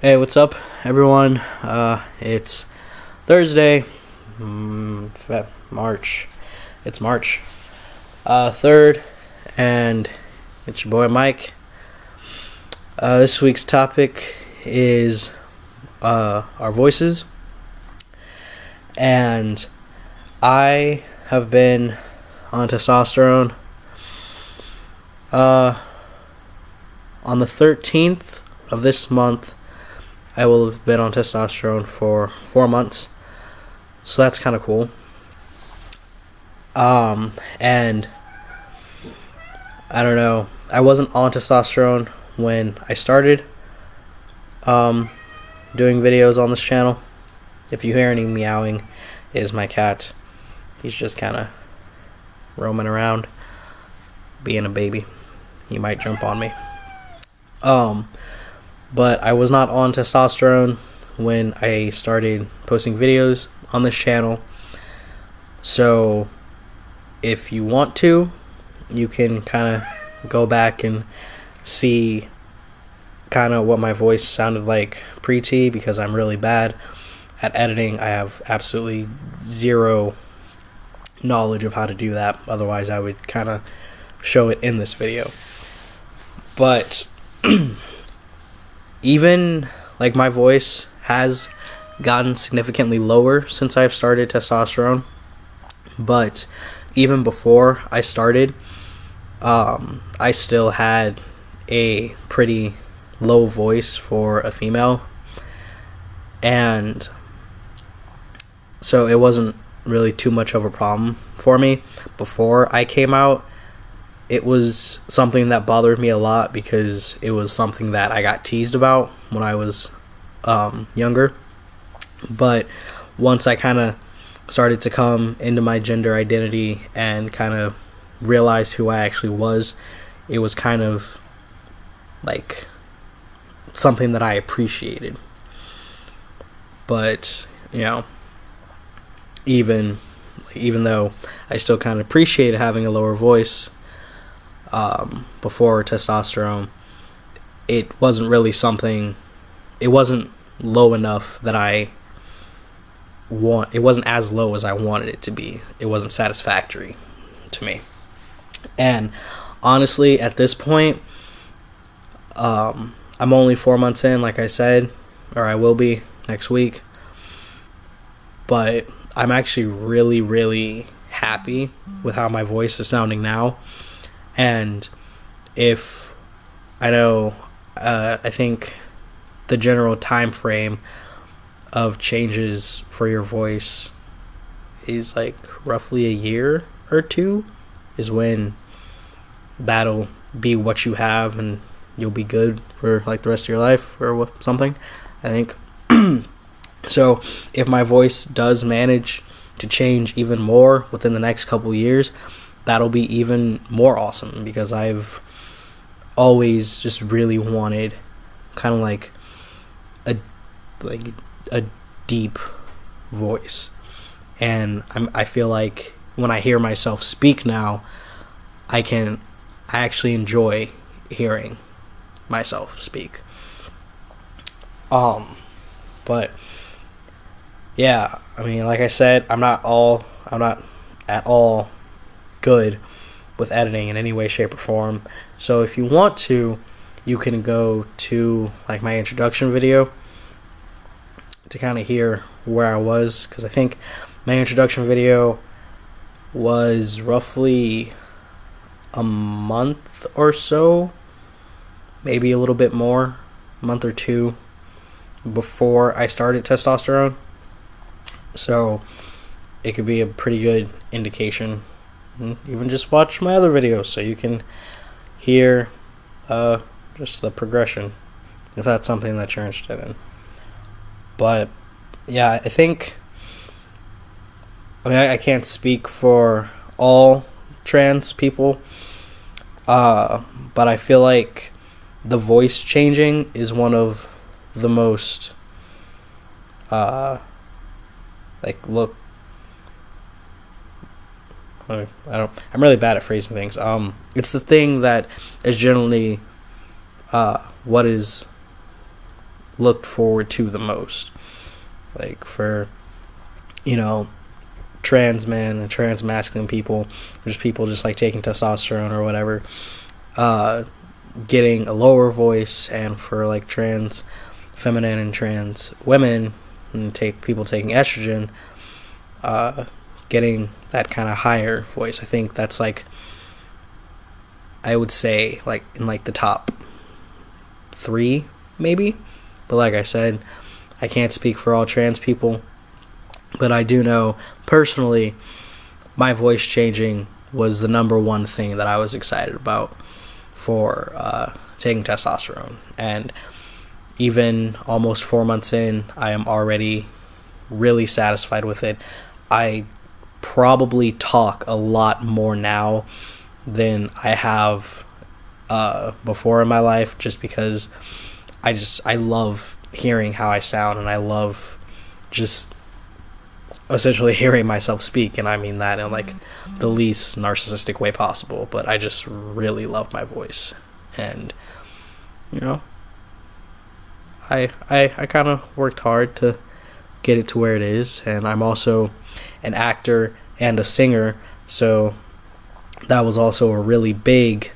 Hey, what's up, everyone? It's Thursday, March. It's March 3rd, and it's your boy Mike. This week's topic is our voices, and I have been on testosterone on the 13th of this month. I will have been on testosterone for 4 months, so that's kind of cool. And I don't know, I wasn't on testosterone when I started doing videos on this channel. If you hear any meowing, it is my cat. He's just kind of roaming around, being a baby. He might jump on me. But I was not on testosterone when I started posting videos on this channel. So if you want to, you can kind of go back and see kind of what my voice sounded like pre-T, because I'm really bad at editing. I have absolutely zero knowledge of how to do that. Otherwise, I would kind of show it in this video. But even like my voice has gotten significantly lower since I've started testosterone, but even before I started, I still had a pretty low voice for a female, and so it wasn't really too much of a problem for me. Before I came out, it was something that bothered me a lot because it was something that I got teased about when I was younger. But once I kind of started to come into my gender identity and kind of realize who I actually was, it was kind of like something that I appreciated. But, you know, even though I still kind of appreciated having a lower voice before testosterone, it wasn't really something, it wasn't low enough that it wasn't as low as I wanted it to be. It wasn't satisfactory to me. And honestly, at this point, I'm only 4 months in, like I said, or I will be next week, but I'm actually really, really happy with how my voice is sounding now. And if I know, I think the general time frame of changes for your voice is like roughly a year or two, is when that'll be what you have and you'll be good for like the rest of your life or something, I think. So if my voice does manage to change even more within the next couple years, that'll be even more awesome, because I've always just really wanted kind of like a deep voice. And I feel like when I hear myself speak now, I actually enjoy hearing myself speak. But yeah, I mean, like I said, I'm not at all good with editing in any way, shape, or form. So if you want to, you can go to like my introduction video to kind of hear where I was, because I think my introduction video was roughly a month or so, maybe a little bit more, a month or two before I started testosterone. So it could be a pretty good indication. Even just watch my other videos so you can hear just the progression, if that's something that you're interested in. But yeah, I can't speak for all trans people, but I feel like the voice changing is one of the most I'm really bad at phrasing things. It's the thing that is generally what is looked forward to the most. Like for, trans men and trans masculine people, there's people just like taking testosterone or whatever, getting a lower voice, and for like trans feminine and trans women and people taking estrogen, getting that kind of higher voice. I think that's like, I would say like in like the top 3 maybe, but like I said, I can't speak for all trans people, but I do know personally my voice changing was the number one thing that I was excited about for taking testosterone. And even almost 4 months in, I am already really satisfied with it. I probably talk a lot more now than I have before in my life, just because I love hearing how I sound, and I love just essentially hearing myself speak, and I mean that in like the least narcissistic way possible, but I just really love my voice. And I kind of worked hard to get it to where it is, and I'm also an actor and a singer, so that was also a really big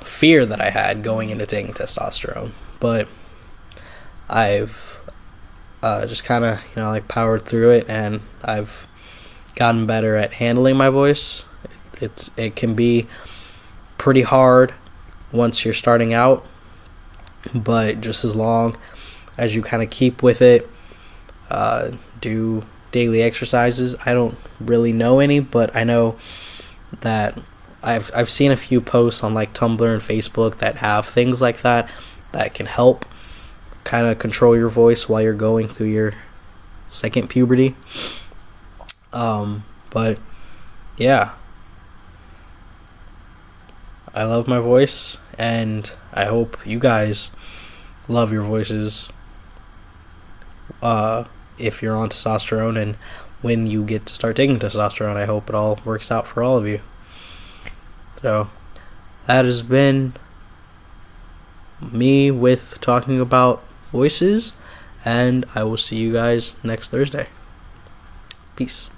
fear that I had going into taking testosterone. But I've just kind of like powered through it, and I've gotten better at handling my voice. It can be pretty hard once you're starting out, but just as long as you kind of keep with it, do daily exercises. I don't really know any, but I know that I've seen a few posts on like Tumblr and Facebook that have things like that can help kind of control your voice while you're going through your second puberty. But yeah, I love my voice, and I hope you guys love your voices if you're on testosterone, and when you get to start taking testosterone, I hope it all works out for all of you. So that has been me with talking about voices, and I will see you guys next Thursday. Peace.